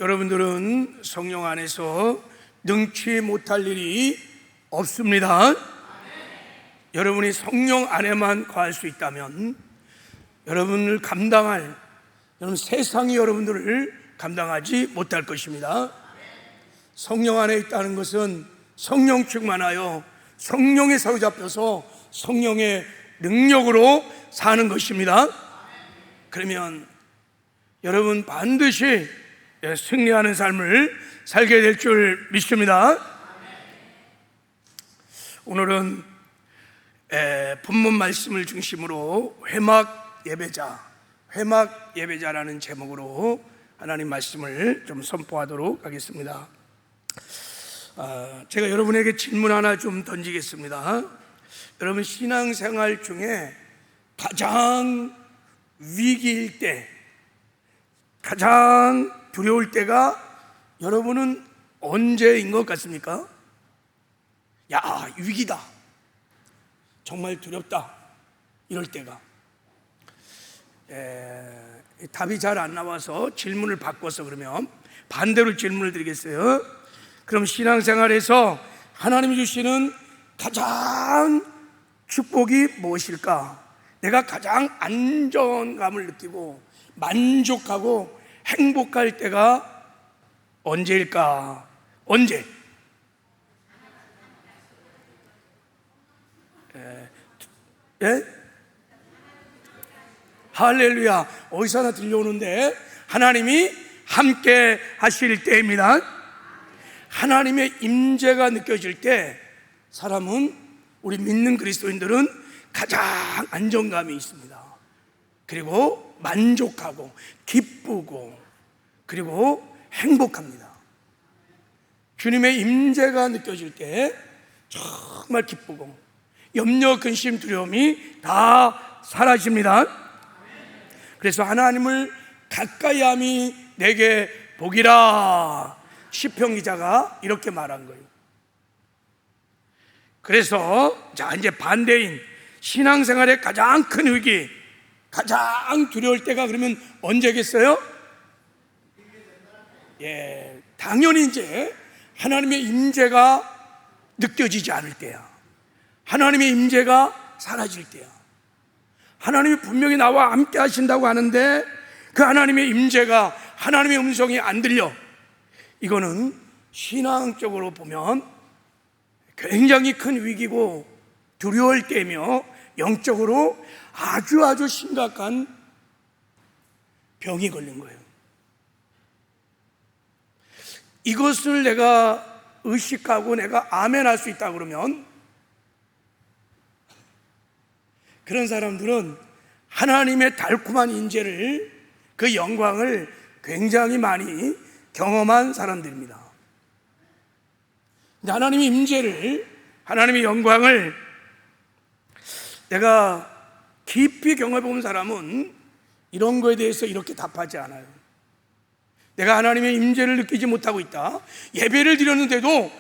여러분들은 성령 안에서 능치 못할 일이 없습니다. 여러분이 성령 안에만 거할 수 있다면 여러분을 감당할, 여러분 세상이 여러분들을 감당하지 못할 것입니다. 성령 안에 있다는 것은 성령 충만하여 성령에 사로잡혀서 성령의 능력으로 사는 것입니다. 그러면 여러분 반드시 승리하는 삶을 살게 될 줄 믿습니다. 오늘은 본문 말씀을 중심으로 회막 예배자라는 제목으로 하나님 말씀을 좀 선포하도록 하겠습니다. 제가 여러분에게 질문 하나 좀 던지겠습니다. 여러분 신앙생활 중에 가장 위기일 때, 가장 두려울 때가 여러분은 언제인 것 같습니까? 야, 위기다, 정말 두렵다, 이럴 때가. 답이 잘 안 나와서 질문을 바꿔서 그러면 반대로 질문을 드리겠어요. 그럼 신앙생활에서 하나님이 주시는 가장 축복이 무엇일까? 내가 가장 안정감을 느끼고 만족하고 행복할 때가 언제일까? 언제? 예? 할렐루야. 어디서 하나 들려오는데 하나님이 함께 하실 때입니다. 하나님의 임재가 느껴질 때 사람은, 우리 믿는 그리스도인들은 가장 안정감이 있습니다. 그리고 만족하고 기쁘고 그리고 행복합니다. 주님의 임재가 느껴질 때 정말 기쁘고 염려, 근심, 두려움이 다 사라집니다. 그래서 하나님을 가까이 함이 내게 복이라, 시편 기자가 이렇게 말한 거예요. 그래서 자, 이제 반대인 신앙생활의 가장 큰 위기, 가장 두려울 때가 그러면 언제겠어요? 당연히 이제 하나님의 임재가 느껴지지 않을 때야. 하나님의 임재가 사라질 때야. 하나님이 분명히 나와 함께 하신다고 하는데 그 하나님의 임재가, 하나님의 음성이 안 들려. 이거는 신앙적으로 보면 굉장히 큰 위기고 두려울 때며 영적으로 아주 심각한 병이 걸린 거예요. 이것을 내가 의식하고 내가 아멘할 수 있다 그러면 그런 사람들은 하나님의 달콤한 임재를, 그 영광을 굉장히 많이 경험한 사람들입니다. 근데 하나님의 임재를, 하나님의 영광을 내가 깊이 경험해 본 사람은 이런 거에 대해서 이렇게 답하지 않아요. 내가 하나님의 임재를 느끼지 못하고 있다. 예배를 드렸는데도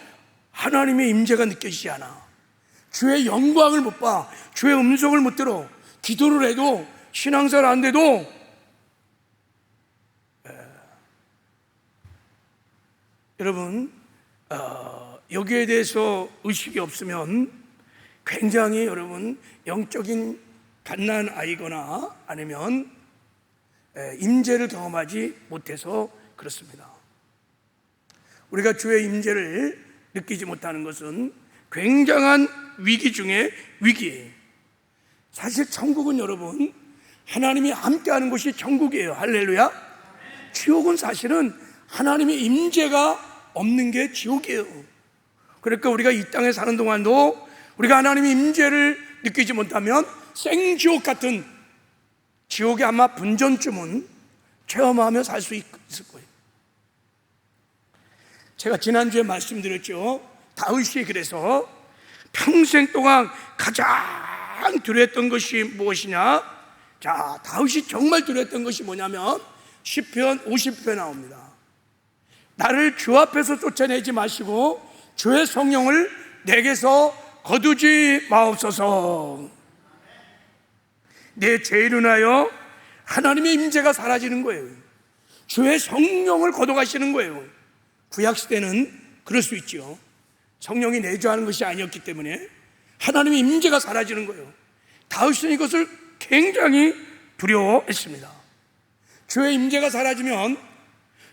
하나님의 임재가 느껴지지 않아. 주의 영광을 못 봐. 주의 음성을 못 들어. 기도를 해도, 신앙생활 안 돼도 여러분 여기에 대해서 의식이 없으면 굉장히 여러분 영적인 갓난 아이거나 아니면 임재를 경험하지 못해서 그렇습니다. 우리가 주의 임재를 느끼지 못하는 것은 굉장한 위기 중에 위기예요. 사실 천국은 여러분 하나님이 함께하는 곳이 천국이에요. 할렐루야. 지옥은 사실은 하나님의 임재가 없는 게 지옥이에요. 그러니까 우리가 이 땅에 사는 동안도 우리가 하나님의 임재를 느끼지 못하면 생지옥 같은 지옥에 아마 분전쯤은 체험하며 살 수 있을 거예요. 제가 지난주에 말씀드렸죠. 다윗이 그래서 평생 동안 가장 두려웠던 것이 무엇이냐? 자, 다윗이 정말 두려웠던 것이 뭐냐면 시편 50편에 나옵니다. 나를 주 앞에서 쫓아내지 마시고 주의 성령을 내게서 거두지 마옵소서. 내 죄로 인하여 하나님의 임재가 사라지는 거예요. 주의 성령을 거둬가시는 거예요. 구약시대는 그럴 수 있죠. 성령이 내주하는 것이 아니었기 때문에 하나님의 임재가 사라지는 거예요. 다윗은 이것을 굉장히 두려워했습니다. 주의 임재가 사라지면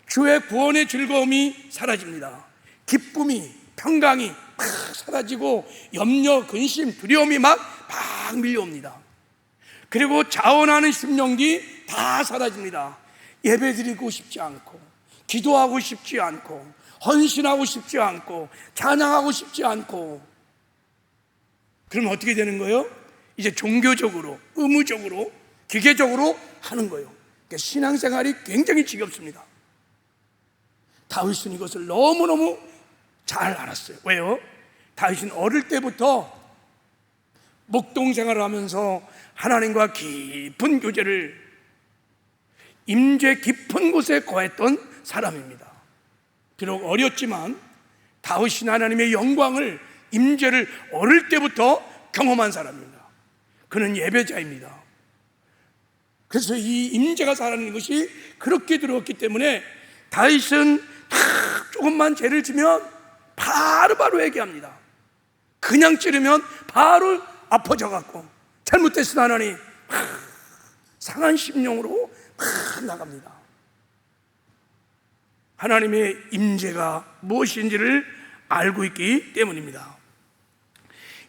주의 구원의 즐거움이 사라집니다. 기쁨이, 평강이 막 사라지고 염려, 근심, 두려움이 막 밀려옵니다. 그리고 자원하는 심령이 다 사라집니다. 예배드리고 싶지 않고, 기도하고 싶지 않고, 헌신하고 싶지 않고, 찬양하고 싶지 않고. 그럼 어떻게 되는 거예요? 이제 종교적으로, 의무적으로, 기계적으로 하는 거예요. 그러니까 신앙생활이 굉장히 지겹습니다. 다윗은 이것을 너무너무 잘 알았어요. 왜요? 다윗은 어릴 때부터 목동 생활을 하면서 하나님과 깊은 교제를, 임재 깊은 곳에 거했던 사람입니다. 비록 어렸지만 다윗은 하나님의 영광을, 임재를 어릴 때부터 경험한 사람입니다. 그는 예배자입니다. 그래서 이 임재가 사라지는 것이 그렇게 들어왔기 때문에 다윗은 조금만 죄를 지면 바로 회개합니다. 그냥 찌르면 바로 아파져 갖고 잘못됐으나 하나님, 상한 심령으로 나갑니다. 하나님의 임재가 무엇인지를 알고 있기 때문입니다.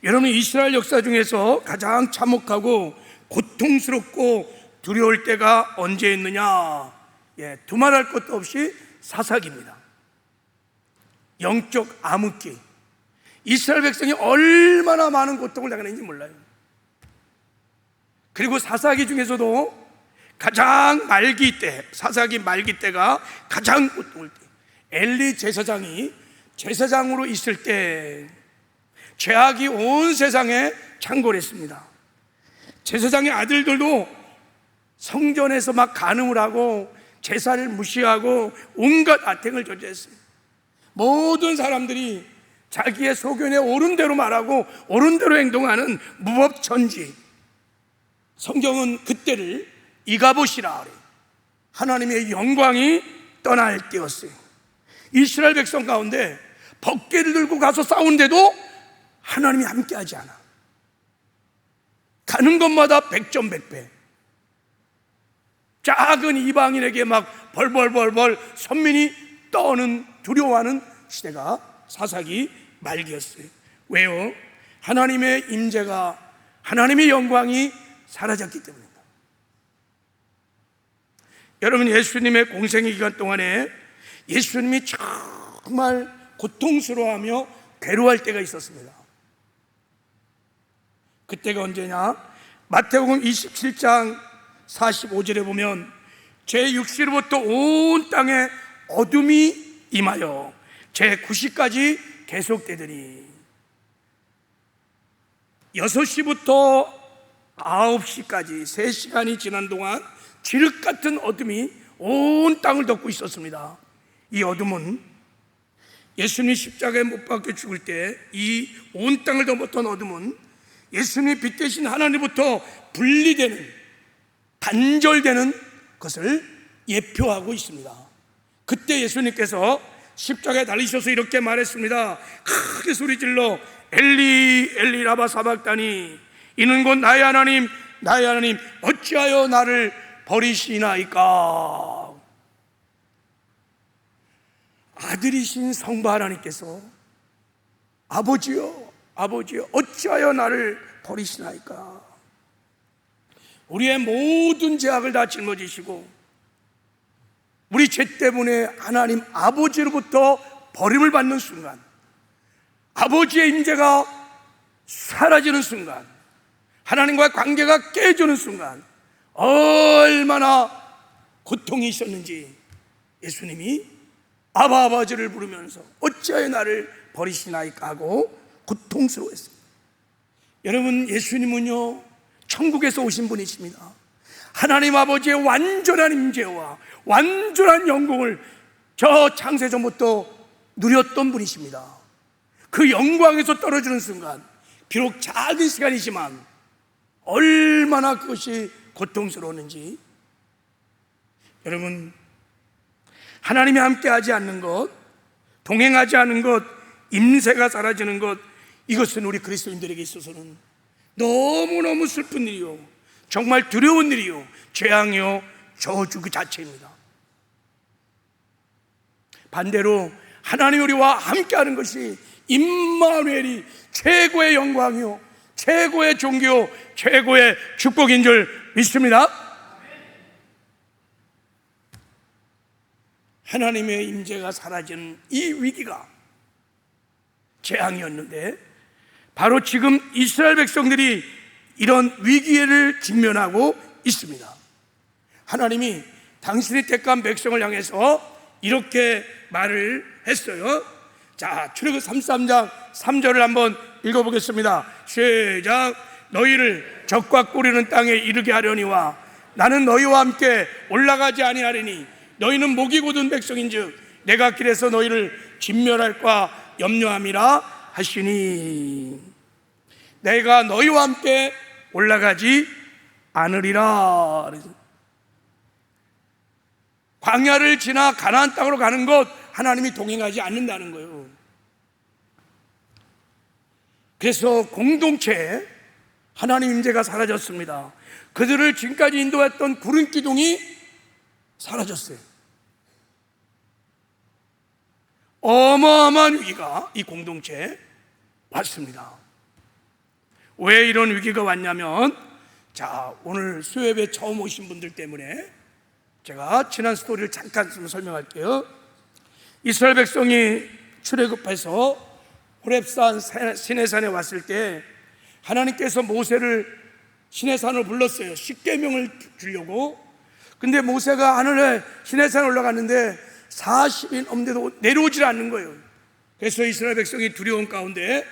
여러분, 이스라엘 역사 중에서 가장 참혹하고 고통스럽고 두려울 때가 언제였느냐? 두말할 것도 없이 사사기입니다. 영적 암흑기. 이스라엘 백성이 얼마나 많은 고통을 당했는지 몰라요. 그리고 사사기 중에서도 가장 말기 때, 사사기 말기 때가 가장 고통을 때, 엘리 제사장이 제사장으로 있을 때 죄악이 온 세상에 창궐했습니다. 제사장의 아들들도 성전에서 막 간음을 하고 제사를 무시하고 온갖 악행을 저지했어요. 모든 사람들이 자기의 소견에 옳은 대로 말하고 옳은 대로 행동하는 무법천지. 성경은 그때를 이가봇이라 그래요. 하나님의 영광이 떠날 때였어요. 이스라엘 백성 가운데 법궤를 들고 가서 싸우는데도 하나님이 함께하지 않아. 가는 것마다 백전백패. 작은 이방인에게 막 벌벌벌벌 선민이 떠는, 두려워하는 시대가 사사기 말기였어요. 왜요? 하나님의 임재가, 하나님의 영광이 사라졌기 때문입니다. 여러분, 예수님의 공생의 기간 동안에 예수님이 정말 고통스러워하며 괴로워할 때가 있었습니다. 그때가 언제냐? 마태복음 27장 45절에 보면 제6시로부터 온 땅에 어둠이 임하여 제9시까지 계속되더니 6시부터 9시까지 3시간이 지난 동안 지륵 같은 어둠이 온 땅을 덮고 있었습니다. 이 어둠은 예수님이 십자가에 못 박혀 죽을 때 이 온 땅을 덮었던 어둠은 예수님이 빛 대신 하나님부터 분리되는, 단절되는 것을 예표하고 있습니다. 그때 예수님께서 십자가에 달리셔서 이렇게 말했습니다. 크게 소리질러 엘리 엘리 라마 사박다니, 이는 곧 나의 하나님 나의 하나님 어찌하여 나를 버리시나이까. 아들이신 성부 하나님께서 아버지여 아버지여 어찌하여 나를 버리시나이까. 우리의 모든 죄악을 다 짊어지시고 우리 죄 때문에 하나님 아버지로부터 버림을 받는 순간, 아버지의 임재가 사라지는 순간, 하나님과의 관계가 깨지는 순간 얼마나 고통이 있었는지 예수님이 아버지를 부르면서 어찌하여 나를 버리시나이까 하고 고통스러워했습니다. 여러분, 예수님은요 천국에서 오신 분이십니다. 하나님 아버지의 완전한 임재와 완전한 영광을 저 창세전부터 누렸던 분이십니다. 그 영광에서 떨어지는 순간 비록 작은 시간이지만 얼마나 그것이 고통스러웠는지. 여러분, 하나님이 함께하지 않는 것, 동행하지 않은 것, 임재가 사라지는 것, 이것은 우리 그리스도인들에게 있어서는 너무너무 슬픈 일이요, 정말 두려운 일이요, 재앙이요, 저주 그 자체입니다. 반대로 하나님 우리와 함께하는 것이 임마누엘이 최고의 영광이요, 최고의 종교, 최고의 축복인 줄 믿습니다. 하나님의 임재가 사라지는 이 위기가 재앙이었는데, 바로 지금 이스라엘 백성들이 이런 위기를 직면하고 있습니다. 하나님이 당신이 택한 백성을 향해서 이렇게 말을 했어요. 자, 출애굽 33장 3절을 한번 읽어보겠습니다. 시작. 너희를 적과 꾸리는 땅에 이르게 하려니와 나는 너희와 함께 올라가지 아니하리니 너희는 목이 곧은 백성인즉 내가 길에서 너희를 진멸할까 염려함이라 하시니, 내가 너희와 함께 올라가지 않으리라. 광야를 지나 가나안 땅으로 가는 것, 하나님이 동행하지 않는다는 거예요. 그래서 공동체에 하나님 임재가 사라졌습니다. 그들을 지금까지 인도했던 구름 기둥이 사라졌어요. 어마어마한 위기가 이 공동체에 왔습니다. 왜 이런 위기가 왔냐면, 자, 오늘 수요예배 처음 오신 분들 때문에 제가 지난 스토리를 잠깐 설명할게요. 이스라엘 백성이 출애굽해서 호렙산 시내산에 왔을 때 하나님께서 모세를 시내산으로 불렀어요. 십계명을 주려고. 근데 모세가 하늘에 시내산에 올라갔는데 40일 넘는데도 내려오질 않는 거예요. 그래서 이스라엘 백성이 두려운 가운데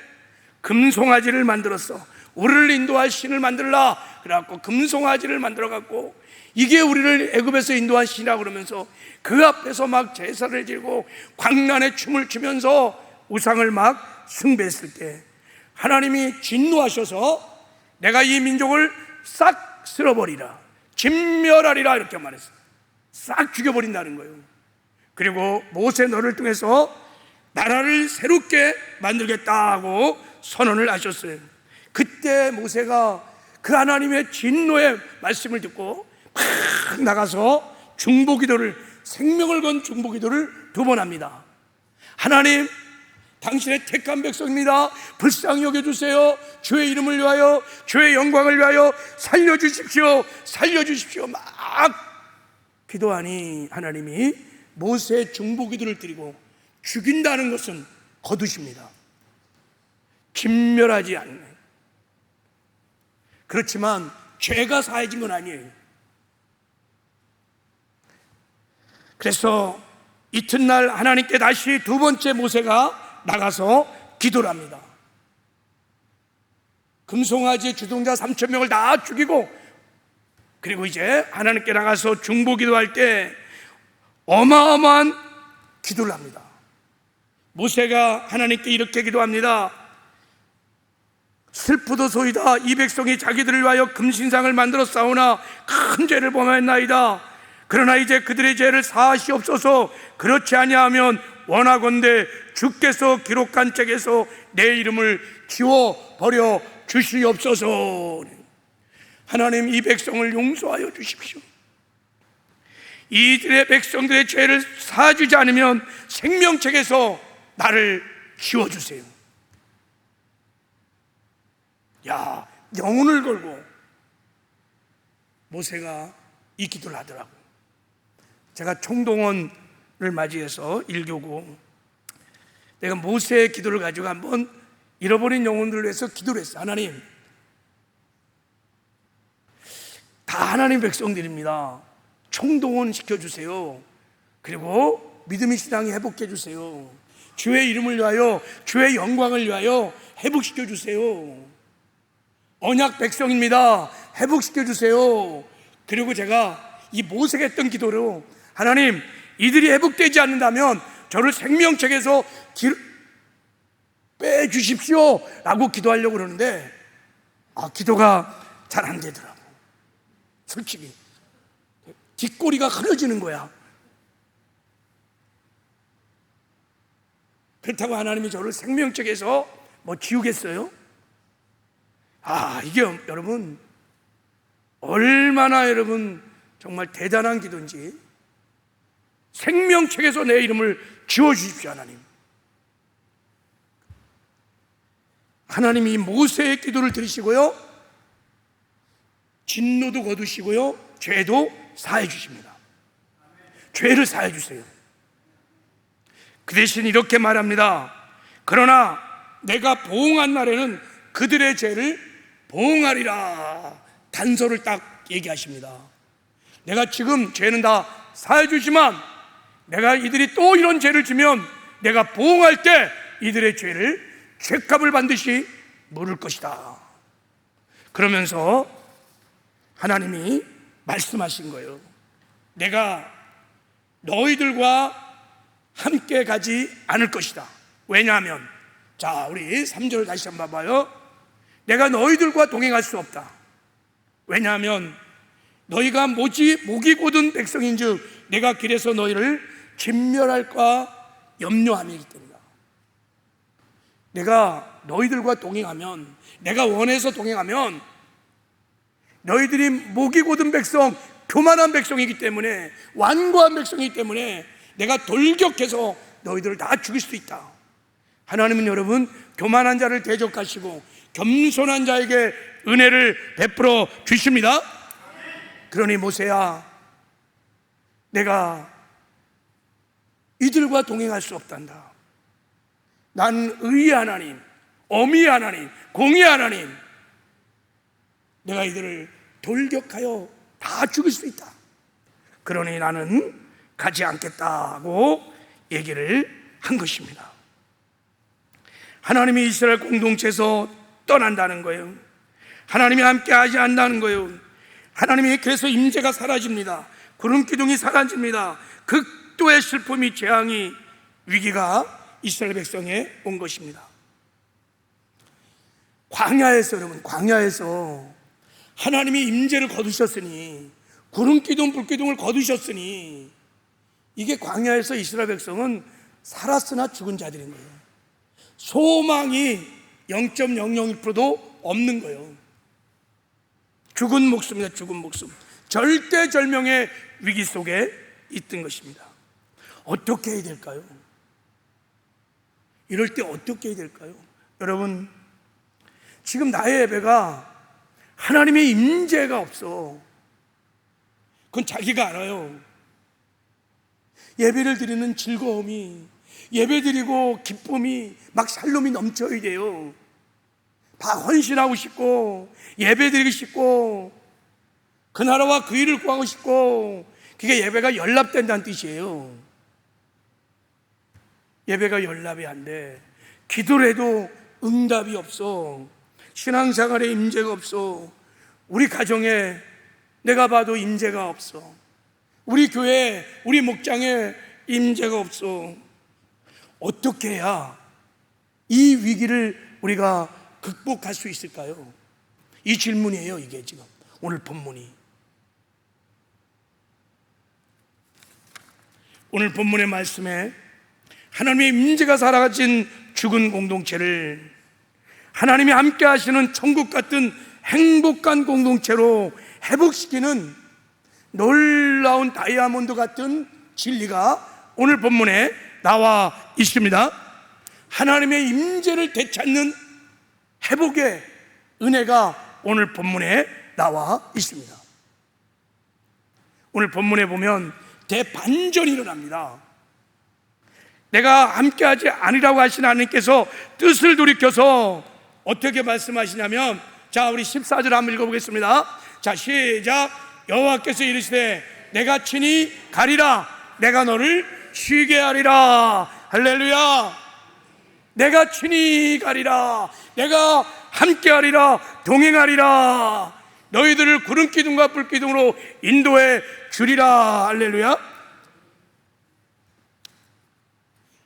금송아지를 만들었어. 우리를 인도할 신을 만들라. 그래갖고 금송아지를 만들어갖고, 이게 우리를 애굽에서 인도한 신이라고 그러면서 그 앞에서 막 제사를 지고 광란의 춤을 추면서 우상을 막 숭배했을 때 하나님이 진노하셔서 내가 이 민족을 싹 쓸어버리라, 진멸하리라, 이렇게 말했어요. 싹 죽여버린다는 거예요. 그리고 모세 너를 통해서 나라를 새롭게 만들겠다고 선언을 하셨어요. 그때 모세가 그 하나님의 진노의 말씀을 듣고 막 나가서 중보기도를, 생명을 건 중보기도를 2번 합니다. 하나님, 당신의 택한 백성입니다. 불쌍히 여겨주세요. 주의 이름을 위하여, 주의 영광을 위하여 살려주십시오, 살려주십시오. 막 기도하니 하나님이 모세의 중보기도를 드리고, 죽인다는 것은 거두십니다. 진멸하지 않는. 그렇지만 죄가 사해진 건 아니에요. 그래서 이튿날 하나님께 다시 2번째 모세가 나가서 기도를 합니다. 금송아지 주동자 3,000명을 다 죽이고, 그리고 이제 하나님께 나가서 중보기도할 때 어마어마한 기도를 합니다. 모세가 하나님께 이렇게 기도합니다. 슬프도소이다. 이 백성이 자기들을 위하여 금신상을 만들어 싸우나 큰 죄를 범하였나이다. 그러나 이제 그들의 죄를 사하시옵소서. 그렇지 아니하면 원하건대 주께서 기록한 책에서 내 이름을 지워버려 주시옵소서. 하나님, 이 백성을 용서하여 주십시오. 이들의 백성들의 죄를 사주지 않으면 생명책에서 나를 지워주세요. 야, 영혼을 걸고 모세가 이 기도를 하더라고. 제가 총동원을 맞이해서 일교고, 내가 모세의 기도를 가지고 한번 잃어버린 영혼들을 위해서 기도를 했어요. 하나님, 다 하나님 백성들입니다. 총동원 시켜주세요. 그리고 믿음의 신앙이 회복해 주세요. 주의 이름을 위하여, 주의 영광을 위하여 회복시켜 주세요. 언약 백성입니다. 회복시켜 주세요. 그리고 제가 이 모세가 했던 기도로, 하나님, 이들이 회복되지 않는다면 저를 생명책에서 빼주십시오 라고 기도하려고 그러는데, 기도가 잘 안 되더라고. 솔직히 뒷꼬리가 흐려지는 거야. 그렇다고 하나님이 저를 생명책에서 뭐 지우겠어요? 이게 여러분 얼마나 여러분 정말 대단한 기도인지. 생명책에서 내 이름을 지워주십시오. 하나님이 모세의 기도를 들으시고요, 진노도 거두시고요, 죄도 사해 주십니다. 죄를 사해 주세요. 그 대신 이렇게 말합니다. 그러나 내가 보응한 날에는 그들의 죄를 보응하리라. 단서를 딱 얘기하십니다. 내가 지금 죄는 다 사해 주지만 내가 이들이 또 이런 죄를 지면 내가 보응할 때 이들의 죄를 죄값을 반드시 물을 것이다. 그러면서 하나님이 말씀하신 거예요. 내가 너희들과 함께 가지 않을 것이다. 왜냐하면, 자, 우리 3절 다시 한번 봐봐요. 내가 너희들과 동행할 수 없다. 왜냐하면 너희가 목이 곧은 백성인즉 내가 길에서 너희를 진멸할까 염려함이기 때문이다. 내가 너희들과 동행하면, 내가 원해서 동행하면 너희들이 목이 곧은 백성, 교만한 백성이기 때문에, 완고한 백성이기 때문에 내가 돌격해서 너희들을 다 죽일 수 있다. 하나님은 여러분 교만한 자를 대적하시고 겸손한 자에게 은혜를 베풀어 주십니다. 그러니 모세야, 내가 이들과 동행할 수 없단다. 난 의의 하나님, 엄의의 하나님, 공의의 하나님, 내가 이들을 돌격하여 다 죽일 수 있다. 그러니 나는 가지 않겠다고 얘기를 한 것입니다. 하나님이 이스라엘 공동체에서 떠난다는 거예요. 하나님이 함께 하지 않는다는 거예요. 하나님이 그래서 임재가 사라집니다. 구름 기둥이 사라집니다. 극도의 슬픔이, 재앙이, 위기가 이스라엘 백성에 온 것입니다. 광야에서, 여러분, 광야에서 하나님이 임재를 거두셨으니, 구름 기둥, 불 기둥을 거두셨으니, 이게 광야에서 이스라엘 백성은 살았으나 죽은 자들인 거예요. 소망이 0.001%도 없는 거예요. 죽은 목숨이다, 죽은 목숨. 절대절명의 위기 속에 있던 것입니다. 어떻게 해야 될까요? 이럴 때 어떻게 해야 될까요? 여러분, 지금 나의 예배가 하나님의 임재가 없어. 그건 자기가 알아요. 예배를 드리는 즐거움이, 예배 드리고 기쁨이 막 살롬이 넘쳐야 돼요. 다 헌신하고 싶고, 예배 드리고 싶고, 그 나라와 그 일을 구하고 싶고, 그게 예배가 연락된다는 뜻이에요. 예배가 연락이 안 돼. 기도를 해도 응답이 없어. 신앙생활에 임재가 없어. 우리 가정에 내가 봐도 임재가 없어. 우리 교회, 우리 목장에 임재가 없어. 어떻게 해야 이 위기를 우리가 극복할 수 있을까요? 이 질문이에요, 이게 지금 오늘 본문이. 오늘 본문의 말씀에 하나님의 임재가 사라진 죽은 공동체를 하나님이 함께 하시는 천국 같은 행복한 공동체로 회복시키는 놀라운 다이아몬드 같은 진리가 오늘 본문에 나와 있습니다. 하나님의 임재를 되찾는 회복의 은혜가 오늘 본문에 나와 있습니다. 오늘 본문에 보면 대반전이 일어납니다. 내가 함께하지 아니라고 하신 하나님께서 뜻을 돌이켜서 어떻게 말씀하시냐면, 자, 우리 14절 한번 읽어보겠습니다. 자, 시작. 여호와께서 이르시되 내가 친히 가리라. 내가 너를 쉬게 하리라. 할렐루야. 내가 친히 가리라. 내가 함께 하리라. 동행하리라. 너희들을 구름 기둥과 불 기둥으로 인도해 주리라. 할렐루야.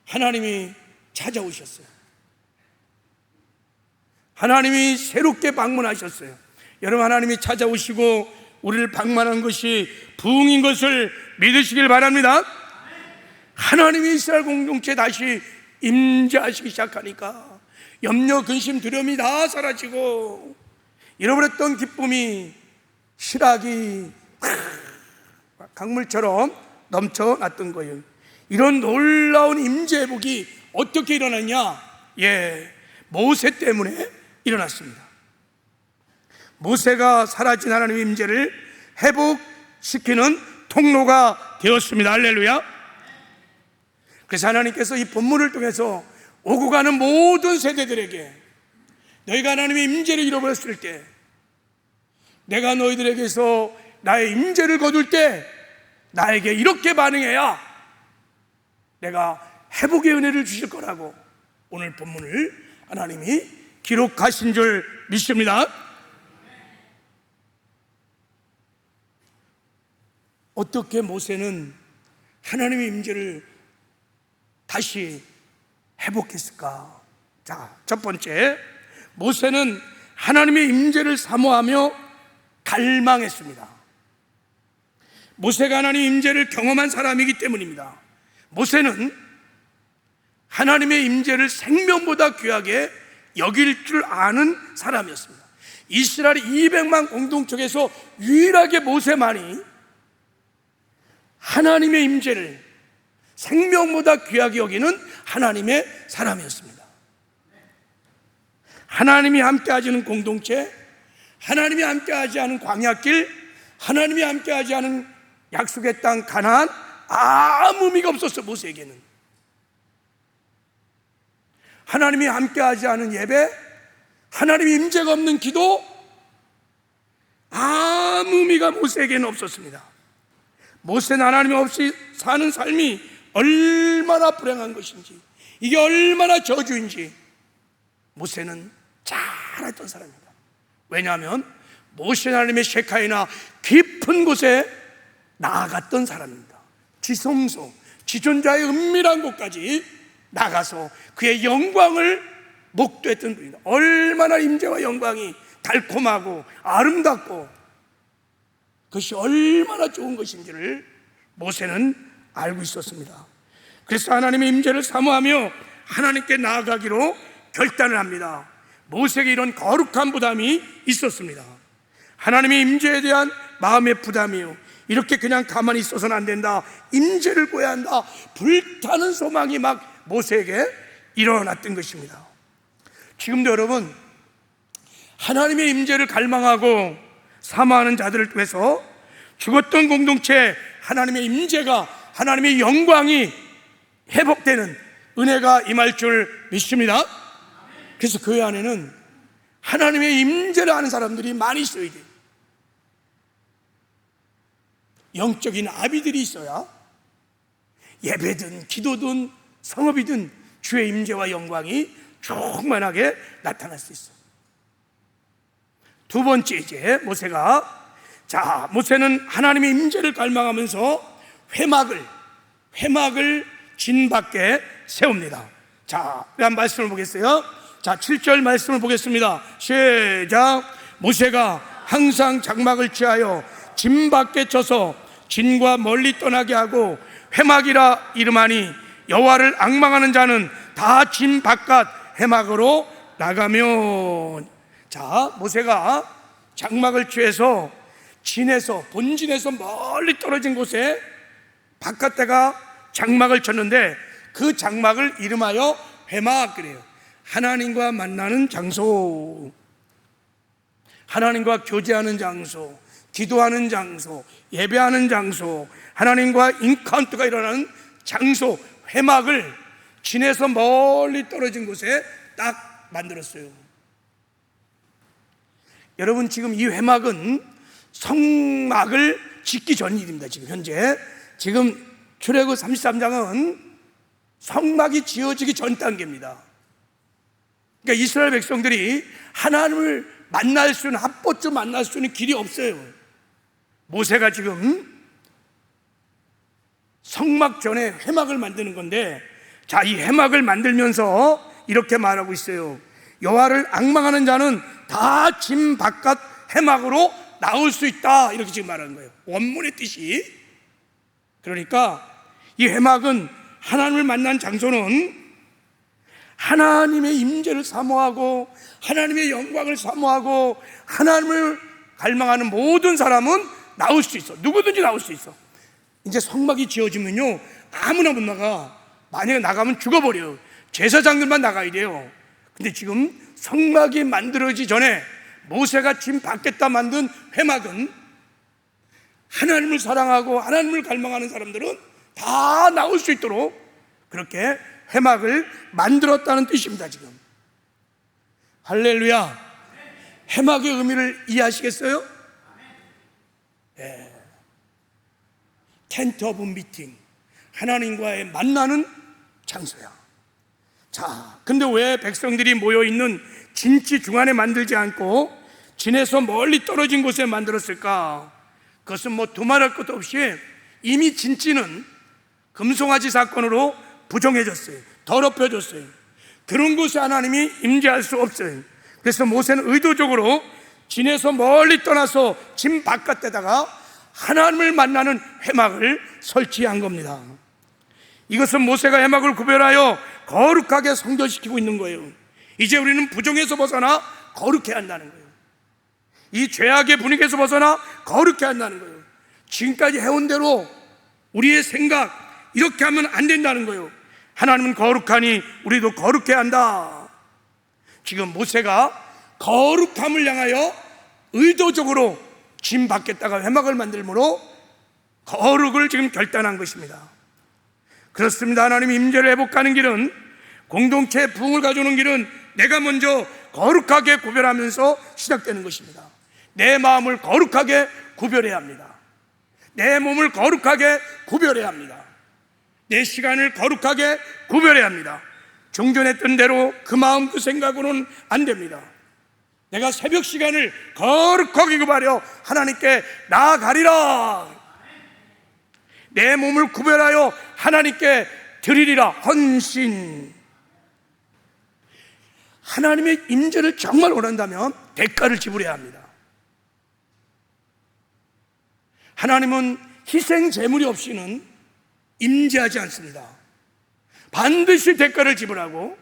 하나님이 찾아오셨어요. 하나님이 새롭게 방문하셨어요. 여러분, 하나님이 찾아오시고 우리를 방문한 것이 부흥인 것을 믿으시길 바랍니다. 하나님이 이스라엘 공동체에 다시 임재하시기 시작하니까 염려, 근심, 두려움이 다 사라지고 잃어버렸던 기쁨이, 실학이 강물처럼 넘쳐났던 거예요. 이런 놀라운 임재 회복이 어떻게 일어났냐? 모세 때문에 일어났습니다. 모세가 사라진 하나님의 임재를 회복시키는 통로가 되었습니다. 할렐루야. 그래서 하나님께서 이 본문을 통해서 오고 가는 모든 세대들에게, 너희가 하나님의 임재를 잃어버렸을 때, 내가 너희들에게서 나의 임재를 거둘 때 나에게 이렇게 반응해야 내가 회복의 은혜를 주실 거라고 오늘 본문을 하나님이 기록하신 줄 믿습니다. 어떻게 모세는 하나님의 임재를 다시 회복했을까? 자, 첫 번째, 모세는 하나님의 임재를 사모하며 갈망했습니다. 모세가 하나님의 임재를 경험한 사람이기 때문입니다. 모세는 하나님의 임재를 생명보다 귀하게 여길 줄 아는 사람이었습니다. 이스라엘 200만 공동체에서 유일하게 모세만이 하나님의 임재를 생명보다 귀하게 여기는 하나님의 사람이었습니다. 하나님이 함께하지 않은 공동체, 하나님이 함께하지 않은 광야길, 하나님이 함께하지 않은 약속의 땅 가나안, 아무 의미가 없었어. 모세에게는 하나님이 함께하지 않은 예배, 하나님의 임재가 없는 기도, 아무 의미가 모세에게는 없었습니다. 모세는 하나님 없이 사는 삶이 얼마나 불행한 것인지, 이게 얼마나 저주인지 모세는 잘 알던 사람입니다. 왜냐하면 모세 하나님의 셰카이나 깊은 곳에 나아갔던 사람입니다. 지성소, 지존자의 은밀한 곳까지 나가서 그의 영광을 목도했던 분입니다. 얼마나 임재와 영광이 달콤하고 아름답고 그것이 얼마나 좋은 것인지를 모세는 알고 있었습니다. 그래서 하나님의 임재를 사모하며 하나님께 나아가기로 결단을 합니다. 모세에게 이런 거룩한 부담이 있었습니다. 하나님의 임재에 대한 마음의 부담이요, 이렇게 그냥 가만히 있어서는 안 된다, 임재를 구해야 한다, 불타는 소망이 막 모세에게 일어났던 것입니다. 지금도 여러분, 하나님의 임재를 갈망하고 사모하는 자들을 통해서 죽었던 공동체에 하나님의 임재가, 하나님의 영광이 회복되는 은혜가 임할 줄 믿습니다. 그래서 교회 안에는 하나님의 임재를 아는 사람들이 많이 있어야 돼요. 영적인 아비들이 있어야 예배든 기도든 성업이든 주의 임재와 영광이 충만하게 나타날 수 있어요. 두 번째, 이제 모세는 하나님의 임재를 갈망하면서 회막을 진 밖에 세웁니다. 자, 한번 말씀을 보겠어요. 자, 7절 말씀을 보겠습니다. 시작. 모세가 항상 장막을 취하여 진 밖에 쳐서 진과 멀리 떠나게 하고 회막이라 이름하니 여호와를 앙망하는 자는 다 진 바깥 회막으로 나가면. 자, 모세가 장막을 취해서 본진에서 멀리 떨어진 곳에 바깥에가 장막을 쳤는데 그 장막을 이름하여 회막 그래요. 하나님과 만나는 장소, 하나님과 교제하는 장소, 기도하는 장소, 예배하는 장소, 하나님과 인카운트가 일어나는 장소, 회막을 진에서 멀리 떨어진 곳에 딱 만들었어요. 여러분, 지금 이 회막은 성막을 짓기 전 일입니다. 지금 출애굽 33장은 성막이 지어지기 전 단계입니다. 그러니까 이스라엘 백성들이 하나님을 만날 수 있는, 합법적으로 만날 수 있는 길이 없어요. 모세가 지금 성막 전에 회막을 만드는 건데, 자, 이 회막을 만들면서 이렇게 말하고 있어요. 여호와를 앙망하는 자는 다 진 바깥 해막으로 나올 수 있다, 이렇게 지금 말하는 거예요. 원문의 뜻이. 그러니까 이 해막은, 하나님을 만난 장소는 하나님의 임재를 사모하고 하나님의 영광을 사모하고 하나님을 갈망하는 모든 사람은 나올 수 있어. 누구든지 나올 수 있어. 이제 성막이 지어지면요, 아무나 못 나가. 만약에 나가면 죽어버려요. 제사장들만 나가야 돼요. 근데 지금 성막이 만들어지기 전에 모세가 짐 받겠다 만든 회막은 하나님을 사랑하고 하나님을 갈망하는 사람들은 다 나올 수 있도록 그렇게 회막을 만들었다는 뜻입니다. 지금 할렐루야. 회막의 의미를 이해하시겠어요? 네. 텐트 오브 미팅, 하나님과의 만나는 장소야. 자, 근데 왜 백성들이 모여있는 진지 중앙에 만들지 않고 진에서 멀리 떨어진 곳에 만들었을까? 그것은 뭐 두말할 것도 없이 이미 진지는 금송아지 사건으로 부정해졌어요. 더럽혀졌어요. 그런 곳에 하나님이 임재할 수 없어요. 그래서 모세는 의도적으로 진에서 멀리 떠나서 진 바깥에다가 하나님을 만나는 회막을 설치한 겁니다. 이것은 모세가 회막을 구별하여 거룩하게 성결시키고 있는 거예요. 이제 우리는 부정에서 벗어나 거룩해야 한다는 거예요. 이 죄악의 분위기에서 벗어나 거룩해야 한다는 거예요. 지금까지 해온 대로 우리의 생각, 이렇게 하면 안 된다는 거예요. 하나님은 거룩하니 우리도 거룩해야 한다. 지금 모세가 거룩함을 향하여 의도적으로 짐 받겠다가 회막을 만들므로 거룩을 지금 결단한 것입니다. 그렇습니다. 하나님 임재를 회복하는 길은, 공동체의 부흥을 가져오는 길은 내가 먼저 거룩하게 구별하면서 시작되는 것입니다. 내 마음을 거룩하게 구별해야 합니다. 내 몸을 거룩하게 구별해야 합니다. 내 시간을 거룩하게 구별해야 합니다. 종전했던 대로 그 마음 그 생각으로는 안 됩니다. 내가 새벽 시간을 거룩하게 구별하여 하나님께 나아가리라. 내 몸을 구별하여 하나님께 드리리라. 헌신. 하나님의 임재를 정말 원한다면 대가를 지불해야 합니다. 하나님은 희생 제물이 없이는 임재하지 않습니다. 반드시 대가를 지불하고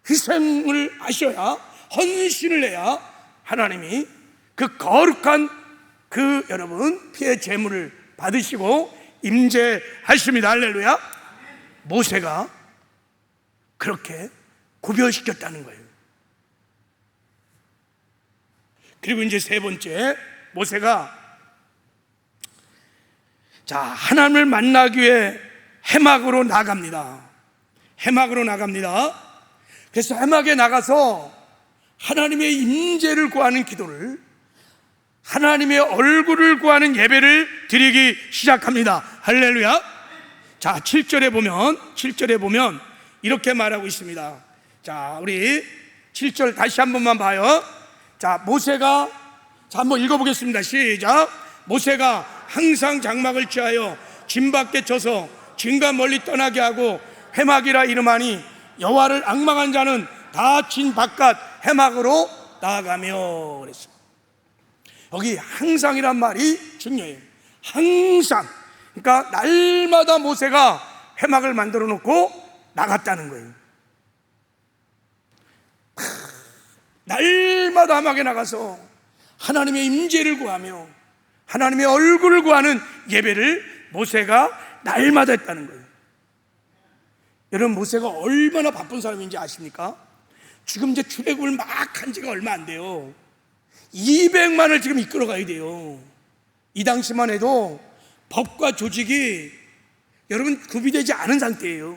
희생을 하셔야, 헌신을 해야 하나님이 그 거룩한 그 여러분 피의 제물을 받으시고 임재하십니다. 할렐루야. 모세가 그렇게 구별시켰다는 거예요. 그리고 이제 세 번째, 모세가 자, 하나님을 만나기 위해 해막으로 나갑니다. 해막으로 나갑니다. 그래서 해막에 나가서 하나님의 임재를 구하는 기도를, 하나님의 얼굴을 구하는 예배를 드리기 시작합니다. 할렐루야. 자, 7절에 보면 이렇게 말하고 있습니다. 자, 우리 7절 다시 한 번만 봐요. 자, 모세가, 자, 한번 읽어보겠습니다. 시작. 모세가 항상 장막을 취하여 진 밖에 쳐서 진과 멀리 떠나게 하고 회막이라 이름하니 여호와를 앙망한 자는 다 진 바깥 회막으로 나아가며 그랬습니다. 여기 항상이란 말이 중요해요. 항상. 그러니까 날마다 모세가 회막을 만들어 놓고 나갔다는 거예요. 날마다 회막에 나가서 하나님의 임재를 구하며 하나님의 얼굴을 구하는 예배를 모세가 날마다 했다는 거예요. 여러분, 모세가 얼마나 바쁜 사람인지 아십니까? 지금 이제 출애굽을 막 한 지가 얼마 안 돼요. 200만을 지금 이끌어 가야 돼요. 이 당시만 해도 법과 조직이 여러분 구비되지 않은 상태예요.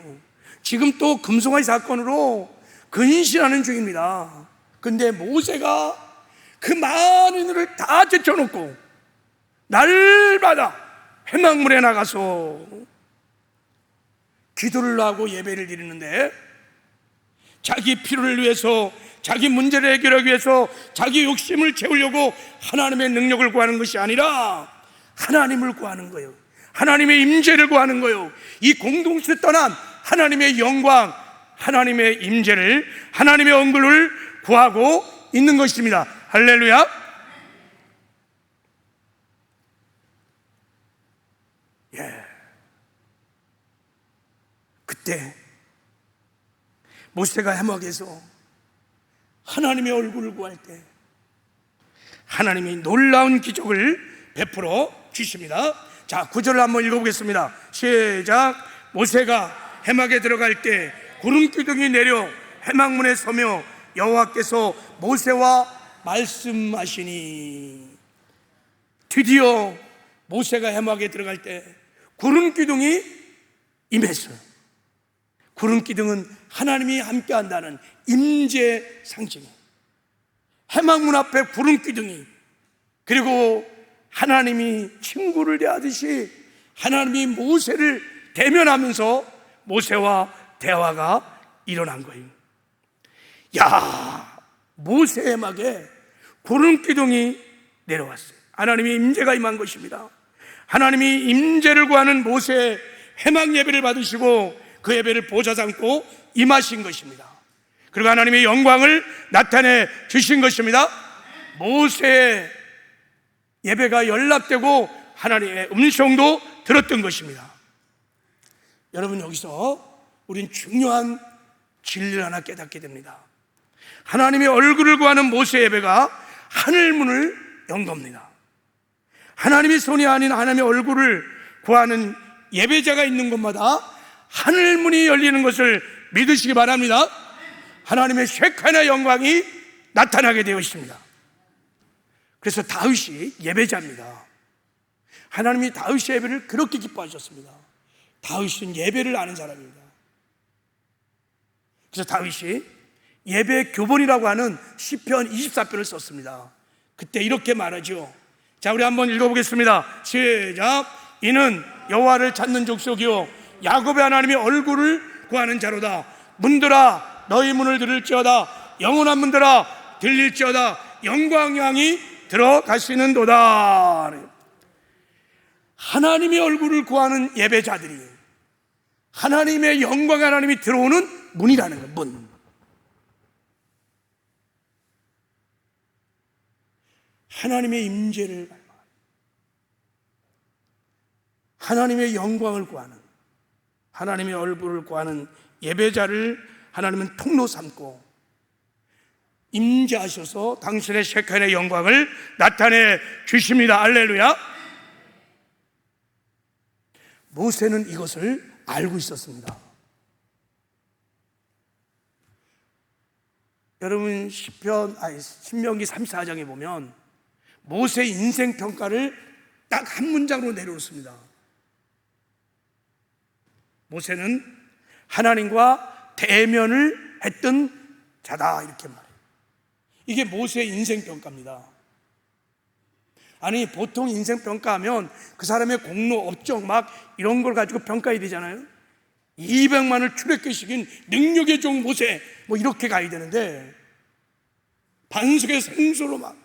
지금 또 금송아지 사건으로 근신하는 중입니다. 근데 모세가 그 많은 일을 다 제쳐놓고 날마다 회막물에 나가서 기도를 하고 예배를 드리는데, 자기 필요를 위해서, 자기 문제를 해결하기 위해서, 자기 욕심을 채우려고 하나님의 능력을 구하는 것이 아니라 하나님을 구하는 거예요. 하나님의 임재를 구하는 거예요. 이 공동체 떠난 하나님의 영광, 하나님의 임재를, 하나님의 얼굴을 구하고 있는 것입니다. 할렐루야. 그때 모세가 해막에서 하나님의 얼굴을 구할 때 하나님이 놀라운 기적을 베풀어 주십니다. 자, 9절을 한번 읽어보겠습니다. 시작. 모세가 해막에 들어갈 때 구름 기둥이 내려 해막문에 서며 여호와께서 모세와 말씀하시니, 드디어 모세가 해막에 들어갈 때 구름 기둥이 임했어요. 구름 기둥은 하나님이 함께 한다는 임재 상징이에요. 해막문 앞에 구름 기둥이, 그리고 하나님이 친구를 대하듯이 하나님이 모세를 대면하면서 모세와 대화가 일어난 거예요. 야, 모세 해막에 구름 기둥이 내려왔어요. 하나님의 임재가 임한 것입니다. 하나님이 임재를 구하는 모세의 해막 예배를 받으시고 그 예배를 보좌 삼고 임하신 것입니다. 그리고 하나님의 영광을 나타내 주신 것입니다. 모세의 예배가 연락되고 하나님의 음성도 들었던 것입니다. 여러분, 여기서 우린 중요한 진리를 하나 깨닫게 됩니다. 하나님의 얼굴을 구하는 모세 예배가 하늘문을 연 겁니다. 하나님의 손이 아닌 하나님의 얼굴을 구하는 예배자가 있는 곳마다 하늘문이 열리는 것을 믿으시기 바랍니다. 하나님의 쉐카나 영광이 나타나게 되어 있습니다. 그래서 다윗이 예배자입니다. 하나님이 다윗의 예배를 그렇게 기뻐하셨습니다. 다윗은 예배를 아는 사람입니다. 그래서 다윗이 예배 교본이라고 하는 시편 24편을 썼습니다. 그때 이렇게 말하죠. 자, 우리 한번 읽어보겠습니다. 시작. 이는 여호와를 찾는 족속이요 야곱의 하나님의 얼굴을 구하는 자로다. 문들아 너희 문을 들을지어다. 영원한 문들아 들릴지어다. 영광양이 들어가시는도다. 하나님의 얼굴을 구하는 예배자들이 하나님의 영광, 하나님이 들어오는 문이라는 거예요. 문. 하나님의 임재를, 하나님의 영광을 구하는, 하나님의 얼굴을 구하는 예배자를 하나님은 통로 삼고 임재하셔서 당신의 쉐칸의 영광을 나타내 주십니다. 할렐루야. 모세는 이것을 알고 있었습니다. 여러분, 신명기 34장에 보면 모세 인생 평가를 딱 한 문장으로 내려놓습니다. 모세는 하나님과 대면을 했던 자다, 이렇게 말해요. 이게 모세의 인생 평가입니다. 아니, 보통 인생 평가하면 그 사람의 공로, 업적 막 이런 걸 가지고 평가해야 되잖아요. 200만을 출애굽시킨 능력의 종 모세, 뭐 이렇게 가야 되는데 반석의 생수로 막.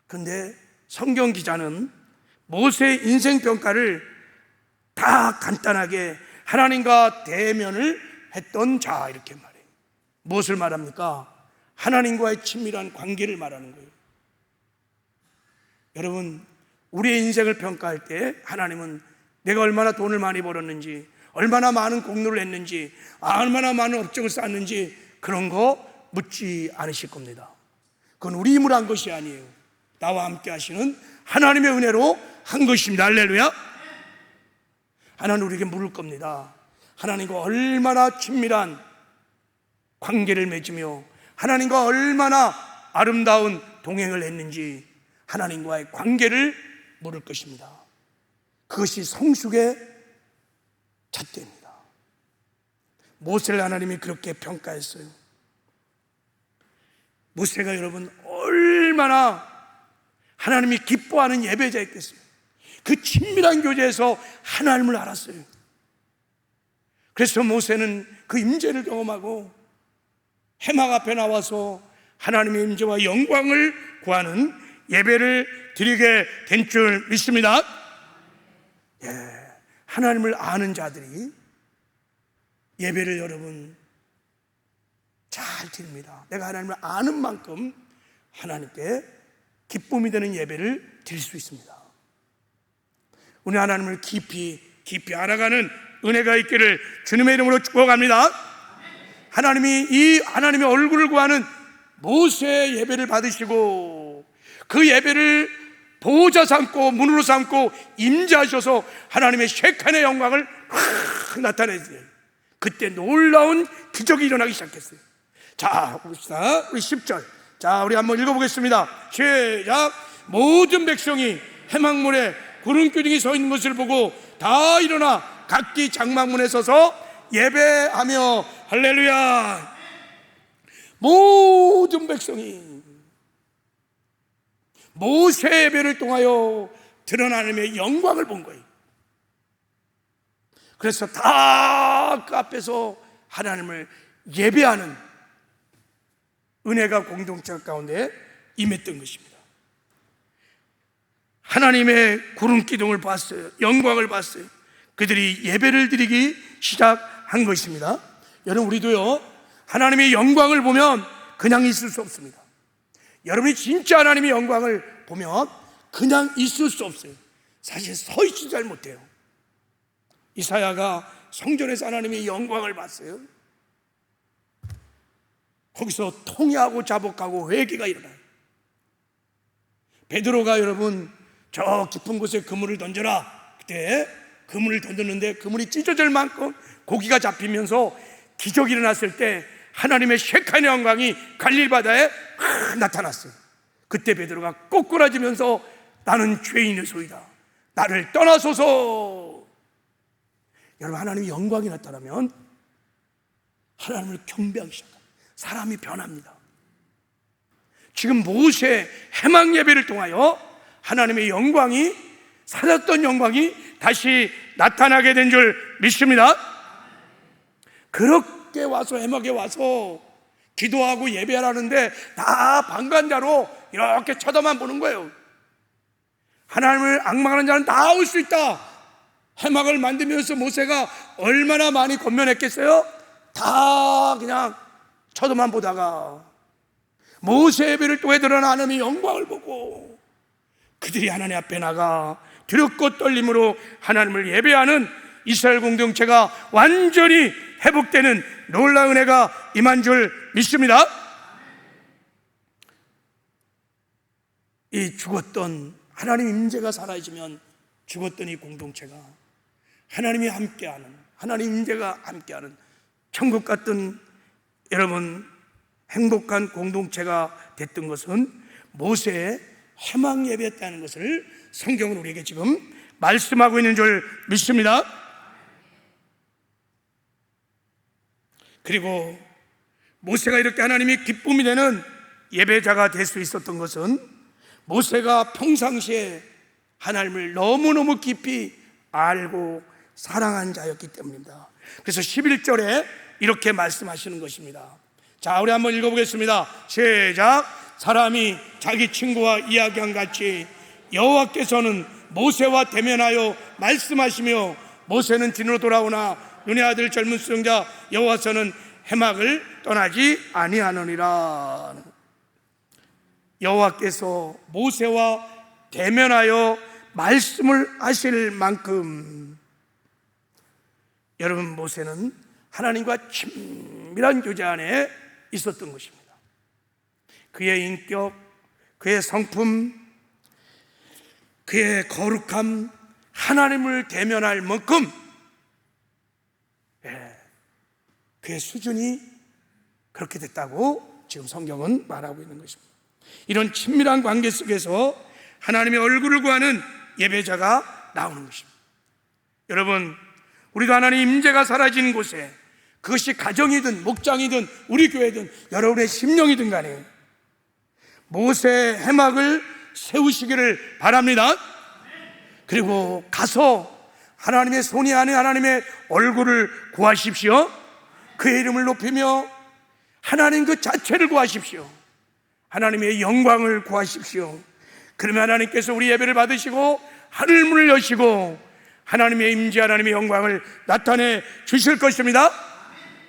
근데 성경 기자는 모세의 인생 평가를 다 간단하게 하나님과 대면을 했던 자, 이렇게 말해요. 무엇을 말합니까? 하나님과의 친밀한 관계를 말하는 거예요. 여러분, 우리의 인생을 평가할 때 하나님은 내가 얼마나 돈을 많이 벌었는지, 얼마나 많은 공로를 했는지, 얼마나 많은 업적을 쌓았는지 그런 거 묻지 않으실 겁니다. 그건 우리 힘으로 한 것이 아니에요. 나와 함께 하시는 하나님의 은혜로 한 것입니다. 할렐루야. 하나님 우리에게 물을 겁니다. 하나님과 얼마나 친밀한 관계를 맺으며 하나님과 얼마나 아름다운 동행을 했는지 하나님과의 관계를 물을 것입니다. 그것이 성숙의 잣대입니다. 모세를 하나님이 그렇게 평가했어요. 모세가 여러분 얼마나 하나님이 기뻐하는 예배자였겠어요. 그 친밀한 교제에서 하나님을 알았어요. 그래서 모세는 그 임재를 경험하고 해막 앞에 나와서 하나님의 임재와 영광을 구하는 예배를 드리게 된 줄 믿습니다. 예, 하나님을 아는 자들이 예배를 여러분 잘 드립니다. 내가 하나님을 아는 만큼 하나님께 기쁨이 되는 예배를 드릴 수 있습니다. 우리 하나님을 깊이 알아가는 은혜가 있기를 주님의 이름으로 축복합니다. 하나님이 이 하나님의 얼굴을 구하는 모세의 예배를 받으시고 그 예배를 보호자 삼고 문으로 삼고 임재하셔서 하나님의 셰칸의 영광을 나타내세요. 그때 놀라운 기적이 일어나기 시작했어요. 자, 봅시다. 우리 10절. 자, 우리 한번 읽어보겠습니다. 시작. 모든 백성이 회막문에 구름기둥이 서 있는 것을 보고 다 일어나 각기 장막문에 서서 예배하며 할렐루야. 모든 백성이 모세 예배를 통하여 드러나는 하나님의 영광을 본 거예요. 그래서 다 그 앞에서 하나님을 예배하는 은혜가 공동체 가운데 임했던 것입니다. 하나님의 구름 기둥을 봤어요. 영광을 봤어요. 그들이 예배를 드리기 시작한 것입니다. 여러분, 우리도요 하나님의 영광을 보면 그냥 있을 수 없습니다. 여러분이 진짜 하나님의 영광을 보면 그냥 있을 수 없어요. 사실 서 있지 잘 못해요. 이사야가 성전에서 하나님의 영광을 봤어요. 거기서 통회하고 자복하고 회개가 일어나요. 베드로가 여러분 저 깊은 곳에 그물을 던져라. 그때 그물을 던졌는데 그물이 찢어질 만큼 고기가 잡히면서 기적이 일어났을 때 하나님의 셰칸의 영광이 갈릴리 바다에 나타났어요. 그때 베드로가 꼬꾸라지면서 나는 죄인의 소이다. 나를 떠나소서. 여러분, 하나님의 영광이 나타나면 하나님을 경배하기 시작합니다. 사람이 변합니다. 지금 모세 회막 예배를 통하여 하나님의 영광이, 사라졌던 영광이 다시 나타나게 된 줄 믿습니다. 그렇게 와서 회막에 와서 기도하고 예배하라는데 다 방관자로 이렇게 쳐다만 보는 거예요. 하나님을 앙망하는 자는 다 올 수 있다. 회막을 만들면서 모세가 얼마나 많이 권면했겠어요? 다 그냥 쳐다만 보다가 모세 예배를 통해 드러난 하나님의 영광을 보고 그들이 하나님 앞에 나가 두렵고 떨림으로 하나님을 예배하는 이스라엘 공동체가 완전히 회복되는 놀라운 은혜가 임한 줄 믿습니다. 이 죽었던 하나님 임재가 살아있으면 죽었던 이 공동체가 하나님이 함께하는, 하나님 임재가 함께하는 천국 같은 여러분 행복한 공동체가 됐던 것은 모세의 회막 예배였다는 것을 성경은 우리에게 지금 말씀하고 있는 줄 믿습니다. 그리고 모세가 이렇게 하나님이 기쁨이 되는 예배자가 될 수 있었던 것은 모세가 평상시에 하나님을 너무너무 깊이 알고 사랑한 자였기 때문입니다. 그래서 11절에 이렇게 말씀하시는 것입니다. 자, 우리 한번 읽어보겠습니다. 시작. 사람이 자기 친구와 이야기한 같이 여호와께서는 모세와 대면하여 말씀하시며 모세는 뒤로 돌아오나 눈의 아들 젊은 수종자 여호와서는 회막을 떠나지 아니하느니라. 여호와께서 모세와 대면하여 말씀을 하실 만큼 여러분 모세는 하나님과 친밀한 교제 안에 있었던 것입니다. 그의 인격, 그의 성품, 그의 거룩함, 하나님을 대면할 만큼 그의 수준이 그렇게 됐다고 지금 성경은 말하고 있는 것입니다. 이런 친밀한 관계 속에서 하나님의 얼굴을 구하는 예배자가 나오는 것입니다. 여러분, 우리도 하나님 임재가 사라지는 곳에, 그것이 가정이든 목장이든 우리 교회든 여러분의 심령이든 간에 모세 회막을 세우시기를 바랍니다. 그리고 가서 하나님의 손이 안에 하나님의 얼굴을 구하십시오. 그의 이름을 높이며 하나님 그 자체를 구하십시오. 하나님의 영광을 구하십시오. 그러면 하나님께서 우리 예배를 받으시고 하늘문을 여시고 하나님의 임재, 하나님의 영광을 나타내 주실 것입니다.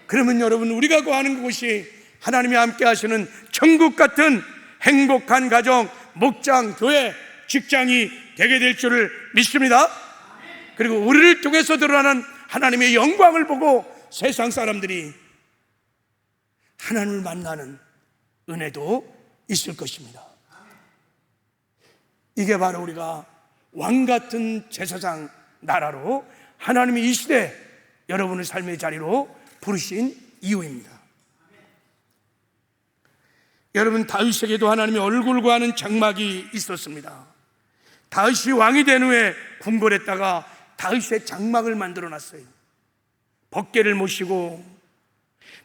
그러면 여러분, 우리가 구하는 곳이 하나님이 함께 하시는 천국 같은 행복한 가정, 목장, 교회, 직장이 되게 될 줄을 믿습니다. 그리고 우리를 통해서 드러나는 하나님의 영광을 보고 세상 사람들이 하나님을 만나는 은혜도 있을 것입니다. 이게 바로 우리가 왕같은 제사장 나라로 하나님이 이 시대 여러분의 삶의 자리로 부르신 이유입니다. 여러분, 다윗에게도 하나님의 얼굴과 하는 장막이 있었습니다. 다윗이 왕이 된 후에 궁궐에다가 다윗의 장막을 만들어 놨어요. 법궤를 모시고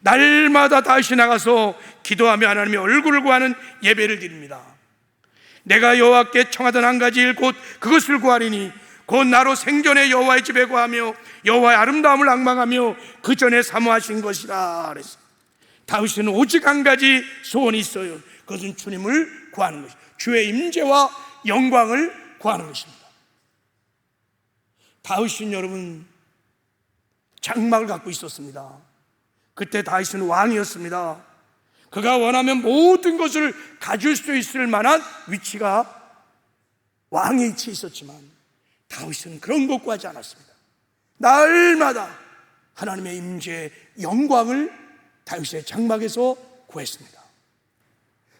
날마다 다윗이 나가서 기도하며 하나님의 얼굴을 구하는 예배를 드립니다. 내가 여호와께 청하던 한 가지 일 곧 그것을 구하리니 곧 나로 생전에 여호와의 집에 구하며 여호와의 아름다움을 앙망하며 그 전에 사모하신 것이라 그랬어요. 다윗은 오직 한 가지 소원이 있어요. 그것은 주님을 구하는 것입니다. 주의 임재와 영광을 구하는 것입니다. 다윗은 여러분 장막을 갖고 있었습니다. 그때 다윗은 왕이었습니다. 그가 원하면 모든 것을 가질 수 있을 만한 위치가 왕의 위치에 있었지만 다윗은 그런 것 구하지 않았습니다. 날마다 하나님의 임재의 영광을 다윗의 장막에서 구했습니다.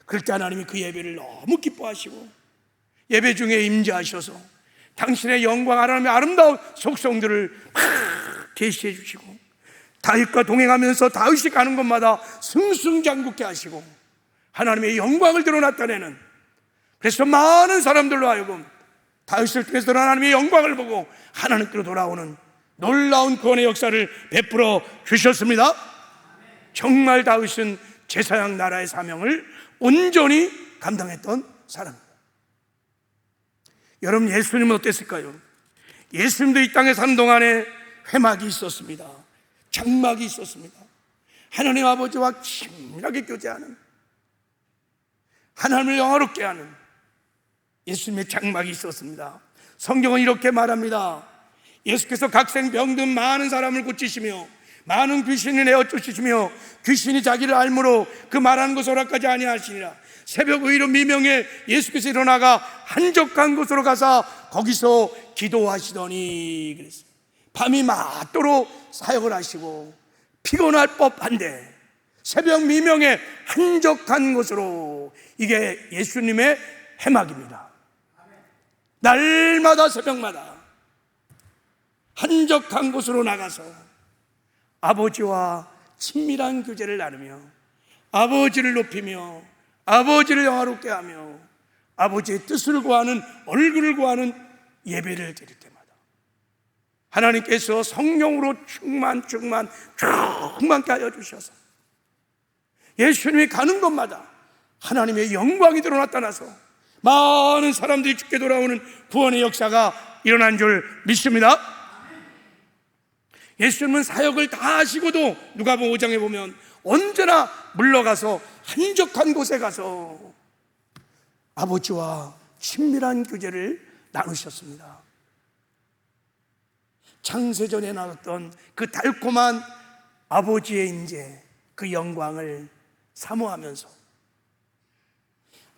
그럴 때 하나님이 그 예배를 너무 기뻐하시고 예배 중에 임재하셔서 당신의 영광, 하나님의 아름다운 속성들을 막 계시해 주시고 다윗과 동행하면서 다윗이 가는 곳마다 승승장구케 하시고 하나님의 영광을 드러 나타내는, 그래서 많은 사람들로 하여금 다윗을 통해서 하나님의 영광을 보고 하나님께로 돌아오는 놀라운 구원의 역사를 베풀어 주셨습니다. 정말 다윗은 제사장 나라의 사명을 온전히 감당했던 사람입니다. 여러분, 예수님은 어땠을까요? 예수님도 이 땅에 사는 동안에 회막이 있었습니다. 장막이 있었습니다. 하나님 아버지와 친밀하게 교제하는, 하나님을 영화롭게 하는 예수님의 장막이 있었습니다. 성경은 이렇게 말합니다. 예수께서 각생병든 많은 사람을 고치시며 많은 귀신을 내어 쫓으시며 귀신이 자기를 알므로 그 말하는 것을 허락하지 아니하시니라. 새벽 의로 미명에 예수께서 일어나가 한적한 곳으로 가서 거기서 기도하시더니 그랬어요. 밤이 맞도록 사역을 하시고 피곤할 법한데 새벽 미명에 한적한 곳으로, 이게 예수님의 해막입니다. 날마다 새벽마다 한적한 곳으로 나가서 아버지와 친밀한 교제를 나누며 아버지를 높이며 아버지를 영화롭게 하며 아버지의 뜻을 구하는, 얼굴을 구하는 예배를 드릴 때마다 하나님께서 성령으로 충만케 하여 주셔서 예수님이 가는 곳마다 하나님의 영광이 드러 나타나서 많은 사람들이 죽게 돌아오는 구원의 역사가 일어난 줄 믿습니다. 예수님은 사역을 다 하시고도 누가복음 5장에 보면 언제나 물러가서 한적한 곳에 가서 아버지와 친밀한 교제를 나누셨습니다. 창세전에 나왔던 그 달콤한 아버지의 임재, 그 영광을 사모하면서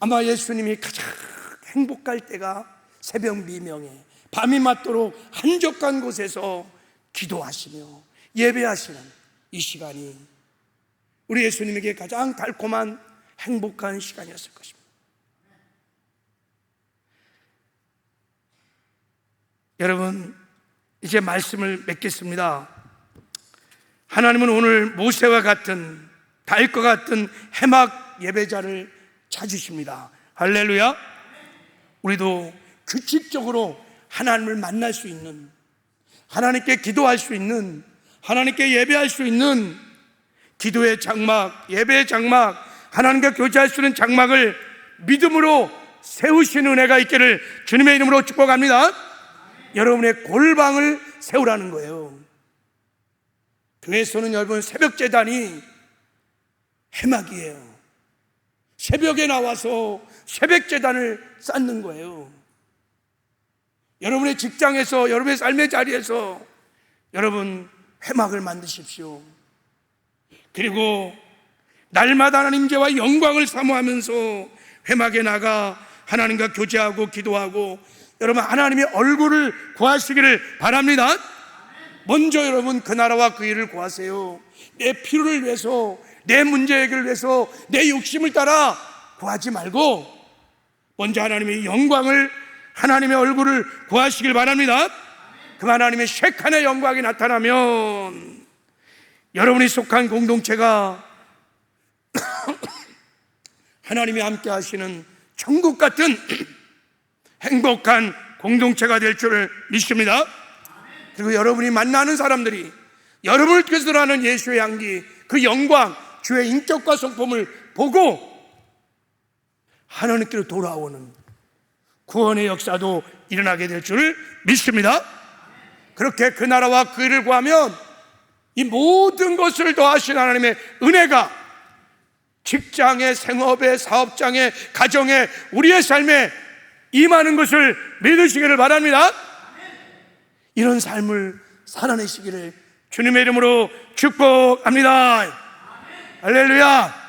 아마 예수님이 가장 행복할 때가 새벽 미명에 밤이 맞도록 한적한 곳에서 기도하시며 예배하시는 이 시간이 우리 예수님에게 가장 달콤한 행복한 시간이었을 것입니다. 여러분, 이제 말씀을 맺겠습니다. 하나님은 오늘 모세와 같은, 다윗과 같은 해막 예배자를 찾으십니다. 할렐루야. 우리도 규칙적으로 하나님을 만날 수 있는, 하나님께 기도할 수 있는, 하나님께 예배할 수 있는 기도의 장막, 예배의 장막, 하나님과 교제할 수 있는 장막을 믿음으로 세우시는 은혜가 있기를 주님의 이름으로 축복합니다. 여러분의 골방을 세우라는 거예요. 교회에서는 여러분 새벽 제단이 해막이에요. 새벽에 나와서 새벽 제단을 쌓는 거예요. 여러분의 직장에서, 여러분의 삶의 자리에서 여러분 해막을 만드십시오. 그리고 날마다 하나님 임재와 영광을 사모하면서 회막에 나가 하나님과 교제하고 기도하고 여러분 하나님의 얼굴을 구하시기를 바랍니다. 먼저 여러분 그 나라와 그 일을 구하세요. 내 필요를 위해서, 내 문제 해결을 위해서 내 욕심을 따라 구하지 말고 먼저 하나님의 영광을, 하나님의 얼굴을 구하시길 바랍니다. 그 하나님의 쉐칸의 영광이 나타나면 여러분이 속한 공동체가 하나님이 함께 하시는 천국 같은 행복한 공동체가 될 줄을 믿습니다. 그리고 여러분이 만나는 사람들이 여러분을 뜻으로 하는 예수의 향기, 그 영광, 주의 인격과 성품을 보고 하나님께로 돌아오는 구원의 역사도 일어나게 될 줄을 믿습니다. 그렇게 그 나라와 그 일을 구하면 이 모든 것을 더하신 하나님의 은혜가 직장에, 생업에, 사업장에, 가정에, 우리의 삶에 임하는 것을 믿으시기를 바랍니다. 이런 삶을 살아내시기를 주님의 이름으로 축복합니다. 할렐루야.